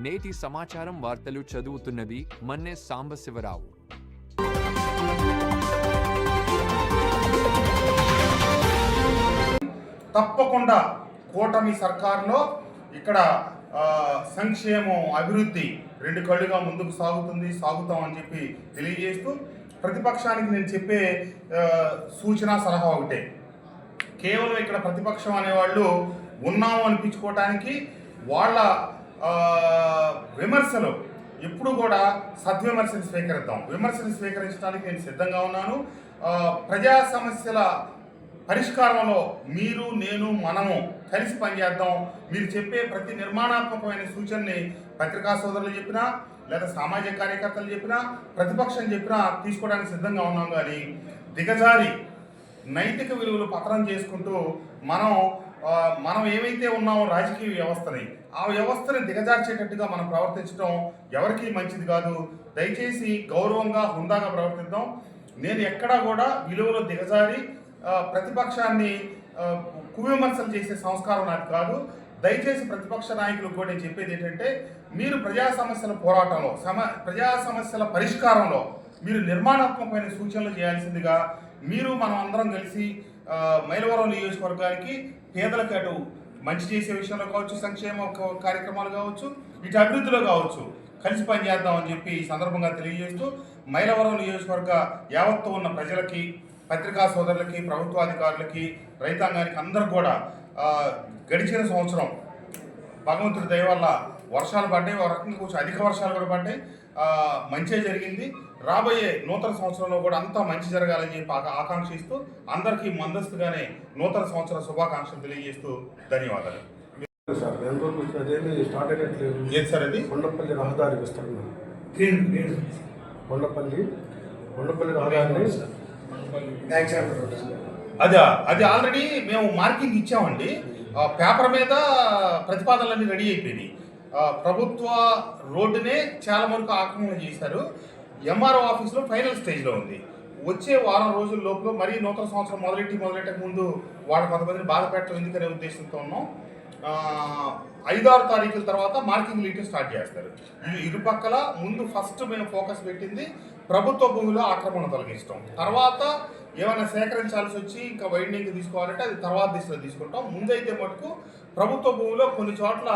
నేటి సమాచారం వార్తలు చదువుతున్నది మన్నె సాంబశివరావు. తప్పకుండా కూటమి సర్కారులో ఇక్కడ సంక్షేమం అభివృద్ధి రెండు కళ్ళుగా ముందుకు సాగుతామని చెప్పి తెలియజేస్తూ, ప్రతిపక్షానికి నేను చెప్పే సూచన సలహా ఒకటే. కేవలం ఇక్కడ ప్రతిపక్షం అనేవాళ్ళు ఉన్నాము అనిపించుకోవటానికి వాళ్ళ విమర్శలు ఎప్పుడు కూడా సద్విమర్శలు స్వీకరిద్దాం. విమర్శలు స్వీకరించడానికి నేను సిద్ధంగా ఉన్నాను. ప్రజా సమస్యల పరిష్కారంలో మీరు, నేను, మనము కలిసి పనిచేద్దాం. మీరు చెప్పే ప్రతి నిర్మాణాత్మకమైన సూచనని పత్రికా సోదరులు చెప్పినా, లేదా సామాజిక కార్యకర్తలు చెప్పినా, ప్రతిపక్షం చెప్పినా తీసుకోవడానికి సిద్ధంగా ఉన్నాం. కానీ దిగజారి నైతిక విలువలు పతనం చేసుకుంటూ మనం ఏమైతే ఉన్నామో రాజకీయ వ్యవస్థని, ఆ వ్యవస్థని దిగజార్చేటట్టుగా మనం ప్రవర్తించడం ఎవరికీ మంచిది కాదు. దయచేసి గౌరవంగా, హుందాగా ప్రవర్తిద్దాం. నేను ఎక్కడా కూడా విలువలు దిగజారి ప్రతిపక్షాన్ని కువిమర్శలు చేసే సంస్కారం నాకు కాదు. దయచేసి ప్రతిపక్ష నాయకులకు కూడా నేను చెప్పేది ఏంటంటే, మీరు ప్రజా సమస్యల పోరాటంలో, ప్రజా సమస్యల పరిష్కారంలో మీరు నిర్మాణాత్మకమైన సూచనలు చేయాల్సిందిగా, మీరు మనం అందరం కలిసి మైలవరం నియోజకవర్గానికి పేదలకు అటు మంచి చేసే విషయంలో కావచ్చు, సంక్షేమ కార్యక్రమాలు కావచ్చు, ఇటు అభివృద్ధిలో కావచ్చు, కలిసి పనిచేద్దామని చెప్పి ఈ సందర్భంగా తెలియజేస్తూ, మైలవరం నియోజకవర్గ యావత్తు ఉన్న ప్రజలకి, పత్రికా సోదరులకి, ప్రభుత్వాధికారులకి, రైతాంగానికి అందరూ కూడా గడిచిన సంవత్సరం భగవంతుడి దయ వల్ల వర్షాలు పడ్డాయి. ఒక రకంగా కొంచెం అధిక వర్షాలు కూడా పడ్డాయి. మంచి జరిగింది. రాబోయే నూతన సంవత్సరంలో కూడా అంతా మంచి జరగాలని చెప్పి ఆకాంక్షిస్తూ, అందరికీ ముందస్తుగానే నూతన సంవత్సర శుభాకాంక్షలు తెలియజేస్తూ ధన్యవాదాలు. ఏది సార్ అది? కొండపల్లి రహదారి విస్తరణ. కొండపల్లి రహదారి అది ఆల్రెడీ మేము మార్కింగ్ ఇచ్చామండి. పేపర్ మీద ప్రతిపాదనలన్నీ రెడీ అయిపోయినాయి. ప్రభుత్వ రోడ్డునే చాలా వరకు ఆక్రమణ చేశారు. ఎంఆర్ఓ ఆఫీస్లో ఫైనల్ స్టేజ్లో ఉంది. వచ్చే వారం రోజుల లోపల మరీ నూతన సంవత్సరం మొదలెట్టక ముందు వాళ్ళ కొంతమందిని బాధ పెట్టడం ఎందుకనే ఉద్దేశంతో ఉన్నాం. 5-6 తారీఖుల తర్వాత మార్కింగ్ లీటర్ స్టార్ట్ చేస్తారు. ఇరుపక్కల ముందు ఫస్ట్ మేము ఫోకస్ పెట్టింది ప్రభుత్వ భూమిలో ఆక్రమణ తొలగించడం. తర్వాత ఏమైనా సేకరించాల్సి వచ్చి ఇంకా వైండింగ్ తీసుకోవాలంటే అది తర్వాత దిశలో తీసుకుంటాం. ముందైతే మటుకు ప్రభుత్వ భూమిలో కొన్ని చోట్ల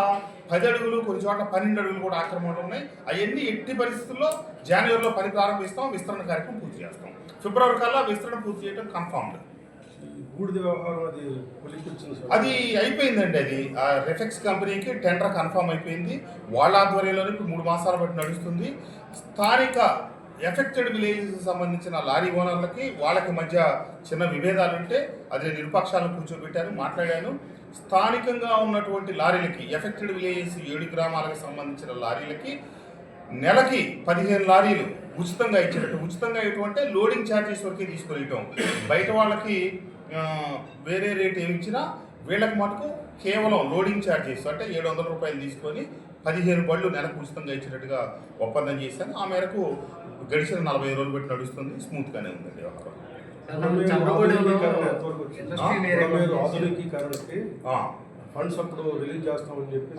10 అడుగులు, కొన్ని చోట్ల 12 అడుగులు కూడా ఆక్రమణలు ఉన్నాయి. అవన్నీ ఎట్టి పరిస్థితుల్లో జనవరిలో పని ప్రారంభిస్తాం. విస్తరణ కార్యక్రమం పూర్తి చేస్తాం. ఫిబ్రవరి కల్లా విస్తరణ పూర్తి చేయడం కన్ఫర్మ్డ్. అది అయిపోయిందండి. అది రెఫెక్స్ కంపెనీకి టెండర్ కన్ఫర్మ్ అయిపోయింది. వాళ్ళ ఆధ్వర్యంలోనే ఇప్పుడు 3 మాసాల బట్టి నడుస్తుంది. స్థానిక ఎఫెక్టెడ్ విలేజెస్ సంబంధించిన లారీ ఓనర్లకి వాళ్ళకి మధ్య చిన్న విభేదాలు ఉంటే అది నిరుపక్షాలను కూర్చోబెట్టాను, మాట్లాడాను. స్థానికంగా ఉన్నటువంటి లారీలకి, ఎఫెక్టెడ్ విలేజెస్ 7 గ్రామాలకు సంబంధించిన లారీలకి నెలకి 15 లారీలు ఉచితంగా ఇచ్చేటట్టు. ఉచితంగా ఇటువంటి లోడింగ్ ఛార్జెస్ వరకే తీసుకునేయటం. బయట వాళ్ళకి వేరే రేట్ ఏమి ఇచ్చినా వీళ్ళకి మటుకు కేవలం లోడింగ్ ఛార్జెస్ అంటే 700 రూపాయలు తీసుకొని 15 బళ్ళు నెలకు ఉచితంగా ఇచ్చేటట్టుగా ఒప్పందం చేశాను. ఆ మేరకు గడిచిన 40 రోజులు బట్టి నడుస్తుంది. స్మూత్గానే ఉందండి వ్యవహారం.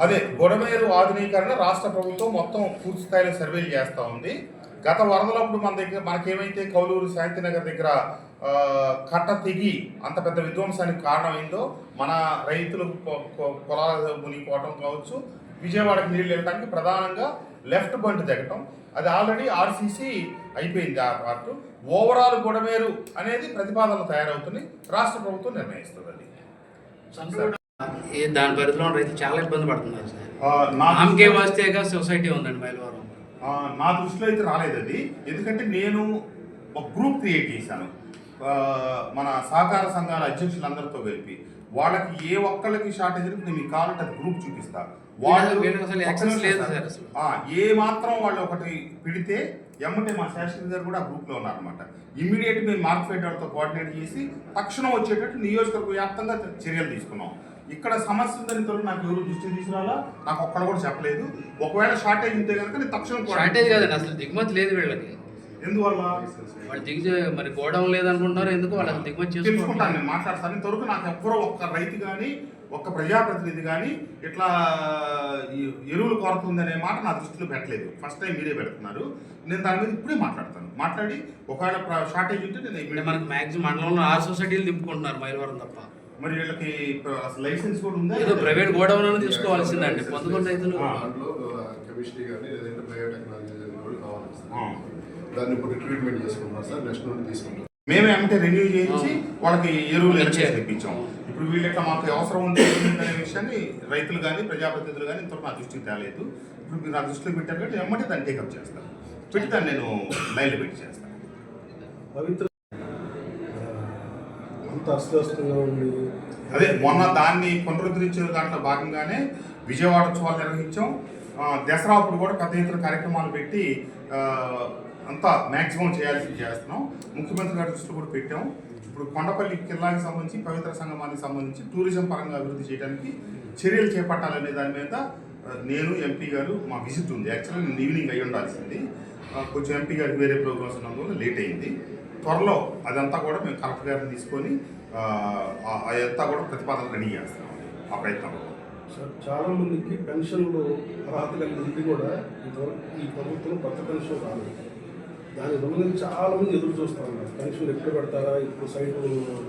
అదే గొడమేరు ఆధునీకరణ రాష్ట్ర ప్రభుత్వం మొత్తం పూర్తి స్థాయిలో సర్వేలు చేస్తూ ఉంది. గత వరదలప్పుడు మనకేమైతే కౌలూరు శాంతినగర్ దగ్గర కట్ట తెగి అంత పెద్ద విధ్వంసానికి కారణమైందో, మన రైతులు పొలాలు మునిగిపోవటం కావచ్చు, విజయవాడకి నీళ్ళు వెళ్ళడానికి ప్రధానంగా లెఫ్ట్ బండ్ తెగటం, అది ఆల్రెడీ ఆర్సీసీ అయిపోయింది. ఆ పార్ట్ ఓవరాల్ గొడమేరు అనేది ప్రతిపాదనలు తయారవుతుంది. రాష్ట్ర ప్రభుత్వం నిర్ణయిస్తుంది. అది దాని పరిధిలో రైతులు చాలా ఇబ్బంది పడుతున్నారు సార్. సొసైటీ ఉందండి మైలవరం. నా దృష్టిలో అయితే రాలేదు అది. ఎందుకంటే నేను ఒక గ్రూప్ క్రియేట్ చేశాను మన సహకార సంఘాల అధ్యక్షులందరితో కలిపి. వాళ్ళకి ఏ ఒక్కళ్ళకి షార్టేజ్ నేను మీకు కావాలంటే అది గ్రూప్ చూపిస్తా. వాళ్ళు ఏ మాత్రం వాళ్ళు ఒకటి పిడితే ఎమ్మటే మా శాస్త్రి గారు కూడా గ్రూప్లో ఉన్నారనమాట. ఇమ్మీడియట్ మేము మార్కెట్ వాళ్ళతో కోఆర్డినేట్ చేసి తక్షణం వచ్చేటట్టు నియోజకవర్గ వ్యాప్తంగా చర్యలు తీసుకున్నాం. ఇక్కడ సమస్య ఉందని నాకు ఎవరు దృష్టి తీసుకురాలా, నాకు ఒక్కళ్ళు కూడా చెప్పలేదు. ఒకవేళ షార్టేజ్ ఉంటే కనుక నేను తక్షణం షార్టేజ్ కాదండి, అసలు దిగుమతి లేదు వీళ్ళకి. ఎందువల్ల వాళ్ళు మరి గోడౌన్ లేదనుకుంటున్నారు. ఎందుకు వాళ్ళకి దిగుమతి తెలుసుకుంటాను, నేను మాట్లాడతాను. ఇంతవరకు నాకు ఎవ్వరో ఒక్క రైతు కానీ ఒక్క ప్రజాప్రతినిధి కానీ ఇట్లా ఎరువులు కొరత ఉందనే మాట నా దృష్టిలో పెట్టలేదు. ఫస్ట్ టైం మీరే పెడుతున్నారు. నేను దాని మీద ఇప్పుడే మాట్లాడి ఒకవేళ షార్టేజ్ ఉంటే నేను మనకు మ్యాక్సిమం మండలంలో 6 సొసైటీలు తిప్పుకుంటున్నారు మైలవరం తప్ప. మరి వీళ్ళకి లైసెన్స్ కూడా ఉందా? ఏదో ప్రైవేట్ గోడౌన్ అని తీసుకోవాల్సిందండి. పొందుకున్న రైతులు కెమిస్ట్రీ కానీ లేదంటే బయోటెక్నాలజీ కావాలి సార్. దాన్ని ఇప్పుడు ట్రీట్మెంట్ చేసుకుంటున్నాం సార్. నెక్స్ట్ నుండి తీసుకుంటాం. మేమే అంటే రెన్యూ చేయించి వాళ్ళకి ఎరువులు తెప్పించాం. ఇప్పుడు వీళ్ళకి మాకు అవసరం ఉంది అనే విషయాన్ని రైతులు కానీ ప్రజాప్రతినిధులు కానీ ఇంతవరకు నా దృష్టికి తేలేదు. ఇప్పుడు మీరు నా దృష్టిలో పెట్టారు కాబట్టి వెంబడి దాన్ని టేకప్ చేస్తాను. పెట్టి దాన్ని నేను లైన్లో పెట్టి చేస్తాను. పవిత్ర అంత అస్తవ్యస్తంగా ఉంది. అదే మొన్న దాన్ని పునరుద్ధరించిన దాంట్లో భాగంగానే విజయవాడ ఉత్సవాలు నిర్వహించాం. దసరా అప్పుడు కూడా పెద్ద ఎత్తున కార్యక్రమాలు పెట్టి అంతా మ్యాక్సిమం చేస్తున్నాం. ముఖ్యమంత్రి గారి దృష్టిలో కూడా పెట్టాం. ఇప్పుడు కొండపల్లి కిల్లాకి సంబంధించి పవిత్ర సంగమానికి సంబంధించి టూరిజం పరంగా అభివృద్ధి చేయడానికి చర్యలు చేపట్టాలనే దాని మీద నేను ఎంపీ గారు మా విజిట్ ఉంది. యాక్చువల్గా నేను ఈవినింగ్ అయ్యి ఉండాల్సింది. కొంచెం ఎంపీ గారికి వేరే ప్రోగ్రామ్స్ ఉన్నందువల్ల లేట్ అయింది. త్వరలో అదంతా కూడా మేము కలెక్టర్ గారిని తీసుకొని అదంతా కూడా ప్రతిపాదన రెడీ చేస్తాం. ఆ ప్రయత్నంలో సార్ చాలా మందికి పెన్షన్లు అర్హత కలిగి ఉంది కూడా ఇంతవరకు ఈ ప్రభుత్వం కొత్త పెన్షన్ రాలేదు. దాని సంబంధించి చాలా మంది ఎదురు చూస్తూ ఉన్నారు. పెన్షన్ ఎప్పుడు పెడతారా, ఇప్పుడు సైట్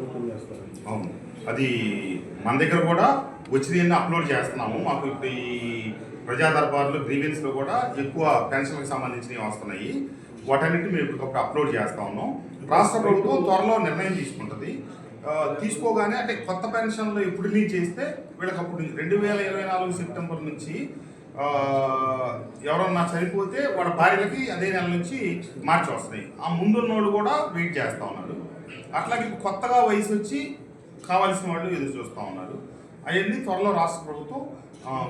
ఓపెన్ చేస్తారా? అవును, అది మన దగ్గర కూడా వచ్చినవన్నీ అప్లోడ్ చేస్తున్నాము. మాకు ఇప్పుడు ఈ ప్రజా దర్బార్లు గ్రీవెన్స్లో కూడా ఎక్కువ పెన్షన్లకు సంబంధించినవి వస్తున్నాయి. వాటన్నిటిని మేము ఇప్పటికప్పుడు అప్లోడ్ చేస్తా ఉన్నాం. రాష్ట్ర ప్రభుత్వం త్వరలో నిర్ణయం తీసుకుంటుంది. తీసుకోగానే అంటే కొత్త పెన్షన్లు ఎప్పుడు రిలీజ్ చేస్తే వీళ్ళకి అప్పుడు 2024 సెప్టెంబర్ నుంచి ఎవరన్నా చనిపోతే వాళ్ళ భార్యలకి అదే నెల నుంచి మార్చి వస్తాయి. ఆ ముందున్నోళ్ళు కూడా వెయిట్ చేస్తూ ఉన్నారు. అట్లాగే కొత్తగా వయసు వచ్చి కావాల్సిన వాళ్ళు ఎదురు చూస్తూ ఉన్నారు. అవన్నీ త్వరలో రాష్ట్ర ప్రభుత్వం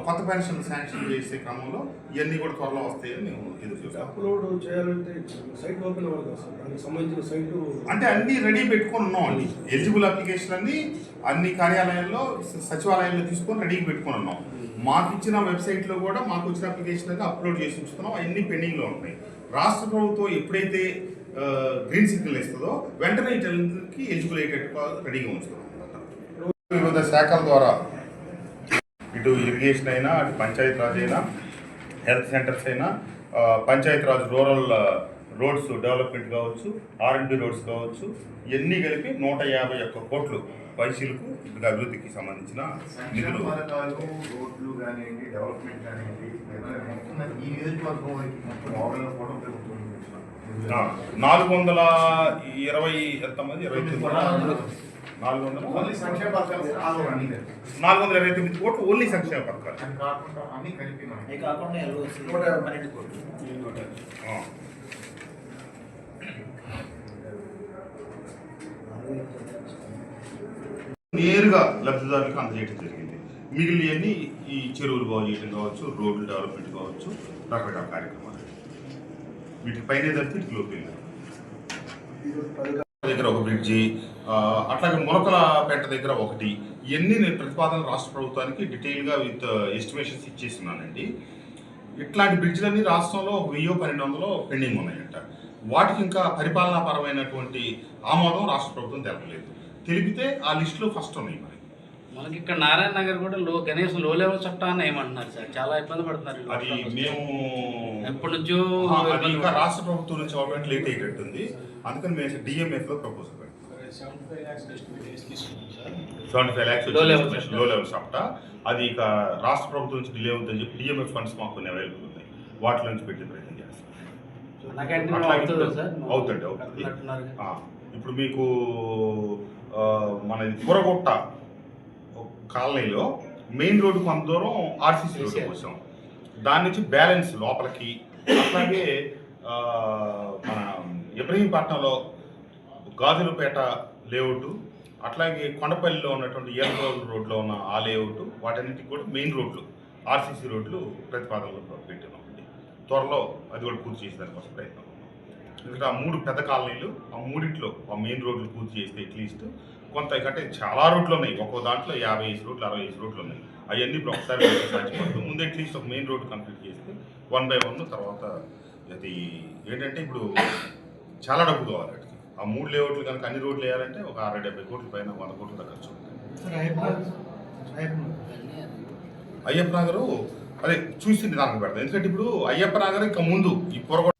కొత్త పెన్షన్ శాంక్షన్ చేసే క్రమంలో ఇవన్నీ కూడా త్వరలో వస్తాయని మేము ఎదురు చూస్తాం. అప్లోడ్ చేయాలంటే సైట్ ఓపెన్ అవ్వాలి కదా సార్, దానికి సంబంధించిన సైటు అంటే అన్నీ రెడీ పెట్టుకొని ఉన్నామండి. ఎలిజిబుల్ అప్లికేషన్ అన్ని కార్యాలయాల్లో సచివాలయాల్లో తీసుకొని రెడీ పెట్టుకొని ఉన్నాం. మాకు ఇచ్చిన వెబ్సైట్లో కూడా మాకు వచ్చిన అప్లికేషన్ అనేది అప్లోడ్ చేసి ఉంచుతున్నాం. అవన్నీ పెండింగ్లో ఉన్నాయి. రాష్ట్ర ప్రభుత్వం ఎప్పుడైతే గ్రీన్ సిగ్నల్ ఇస్తుందో వెంటనే ఇటన్నిటికి ఎలిజిబుల్ అయ్యేటట్టుగా రెడీగా ఉంచుతున్నాం. వివిధ శాఖల ద్వారా ఇటు ఇరిగేషన్ అయినా, అటు పంచాయతీరాజ్ అయినా, హెల్త్ సెంటర్స్ అయినా, పంచాయతీరాజ్ రూరల్ రోడ్స్ డెవలప్మెంట్ కావచ్చు, R&B రోడ్స్ కావచ్చు, ఇవన్నీ కలిపి 151 కోట్లు పైసలకు ఇప్పుడు అభివృద్ధికి సంబంధించిన నిధులు. రోడ్లు కానివ్వండి, డెవలప్మెంట్ కానివ్వండి, 420 ఎంతమంది 429 కోట్లు ఓన్లీ సంక్షేమ పథకాలు. నేరుగా లబ్ధిదారులకు అందజేయడం జరిగింది. మిగిలినవన్నీ ఈ చెరువులు బాగు చేయడం కావచ్చు, రోడ్లు డెవలప్మెంట్ కావచ్చు, రకరకాల కార్యక్రమాలు. వీటిపైనే తప్పితే ఇటులోకి దగ్గర ఒక బ్రిడ్జి, అట్లాగే ములకలపేట దగ్గర ఒకటి. ఇవన్నీ నేను ప్రతిపాదనలు రాష్ట్ర ప్రభుత్వానికి డీటెయిల్గా విత్ ఎస్టిమేషన్స్ ఇచ్చేస్తున్నానండి. ఇట్లాంటి బ్రిడ్జ్లన్నీ రాష్ట్రంలో 1000-1200 పెండింగ్ ఉన్నాయంట. వాటికి ఇంకా పరిపాలనాపరమైనటువంటి ఆమోదం రాష్ట్ర ప్రభుత్వం తెలపలేదు. తెలిపితే ఆ లిస్టులో ఫస్ట్ ఉన్నాయి. మనకి ఇక్కడ నారాయణ నగర్ కూడా కనీసం లో లెవెల్ చట్టాన్ని ఏమంటున్నారు సార్, చాలా ఇబ్బంది పడుతున్నారు. అది మేము ఎప్పటి నుంచో ఇంకా రాష్ట్ర ప్రభుత్వం నుంచి గవర్నమెంట్ లేట్ అయ్యేటట్టుంది. అందుకని మేము DMF-లో ప్రపోజల్ పెట్టాం. 75 lakhs లో లెవెల్ చట్టా. అది ఇక రాష్ట్ర ప్రభుత్వం నుంచి డిలే అవుతుందని చెప్పి DMF ఫండ్స్ మాకు కొన్ని అవైలబుల్ ఉన్నాయి. వాటి నుంచి పెట్టే ప్రయత్నం చేస్తాం. అవుతుంది. ఇప్పుడు మీకు మన కూరగొట్ట కాలనీలో మెయిన్ రోడ్డు కొంత దూరం RCC రోడ్డు కోసం, దాని నుంచి బ్యాలెన్స్ లోపలికి, అట్లాగే మన ఇబ్రహీంపట్నంలో గాజులపేట లేఅవుట్, అట్లాగే కొండపల్లిలో ఉన్నటువంటి ఏలగోలు రోడ్లో ఉన్న ఆ లేఅవుట్, వాటన్నిటికి కూడా మెయిన్ రోడ్లు RCC రోడ్లు ప్రతిపాదనలో పెట్టినాం. త్వరలో అది కూడా పూర్తి చేసే దానికోసం ప్రయత్నం. ఎందుకంటే ఆ 3 పెద్ద కాలనీలు, ఆ మూడిట్లో ఆ మెయిన్ రోడ్లు పూర్తి చేస్తే అట్లీస్ట్ కొంత, ఎందుకంటే చాలా రోడ్లు ఉన్నాయి. ఒక్కో దాంట్లో 55 రోడ్లు 60 రోడ్లు ఉన్నాయి. అవన్నీ ఇప్పుడు ఒకసారి సాధ్యపడుతుంది. ముందు అట్లీస్ట్ ఒక మెయిన్ రోడ్డు కంప్లీట్ చేస్తే 1 by 1 తర్వాత అది ఏంటంటే ఇప్పుడు చాలా డబ్బు కావాలి. ఆ 3 లేఅవుట్లు కనుక అన్ని రోడ్లు వేయాలంటే ఒక 60-70 కోట్ల పైన 100 కోట్ల ఖర్చు ఉంటుంది. అయ్యప్ప నగరు అదే చూసి దానికి పెడతాం. ఎందుకంటే ఇప్పుడు అయ్యప్ప నగర్ ఇంకా ముందు ఈ పొరగొట్ట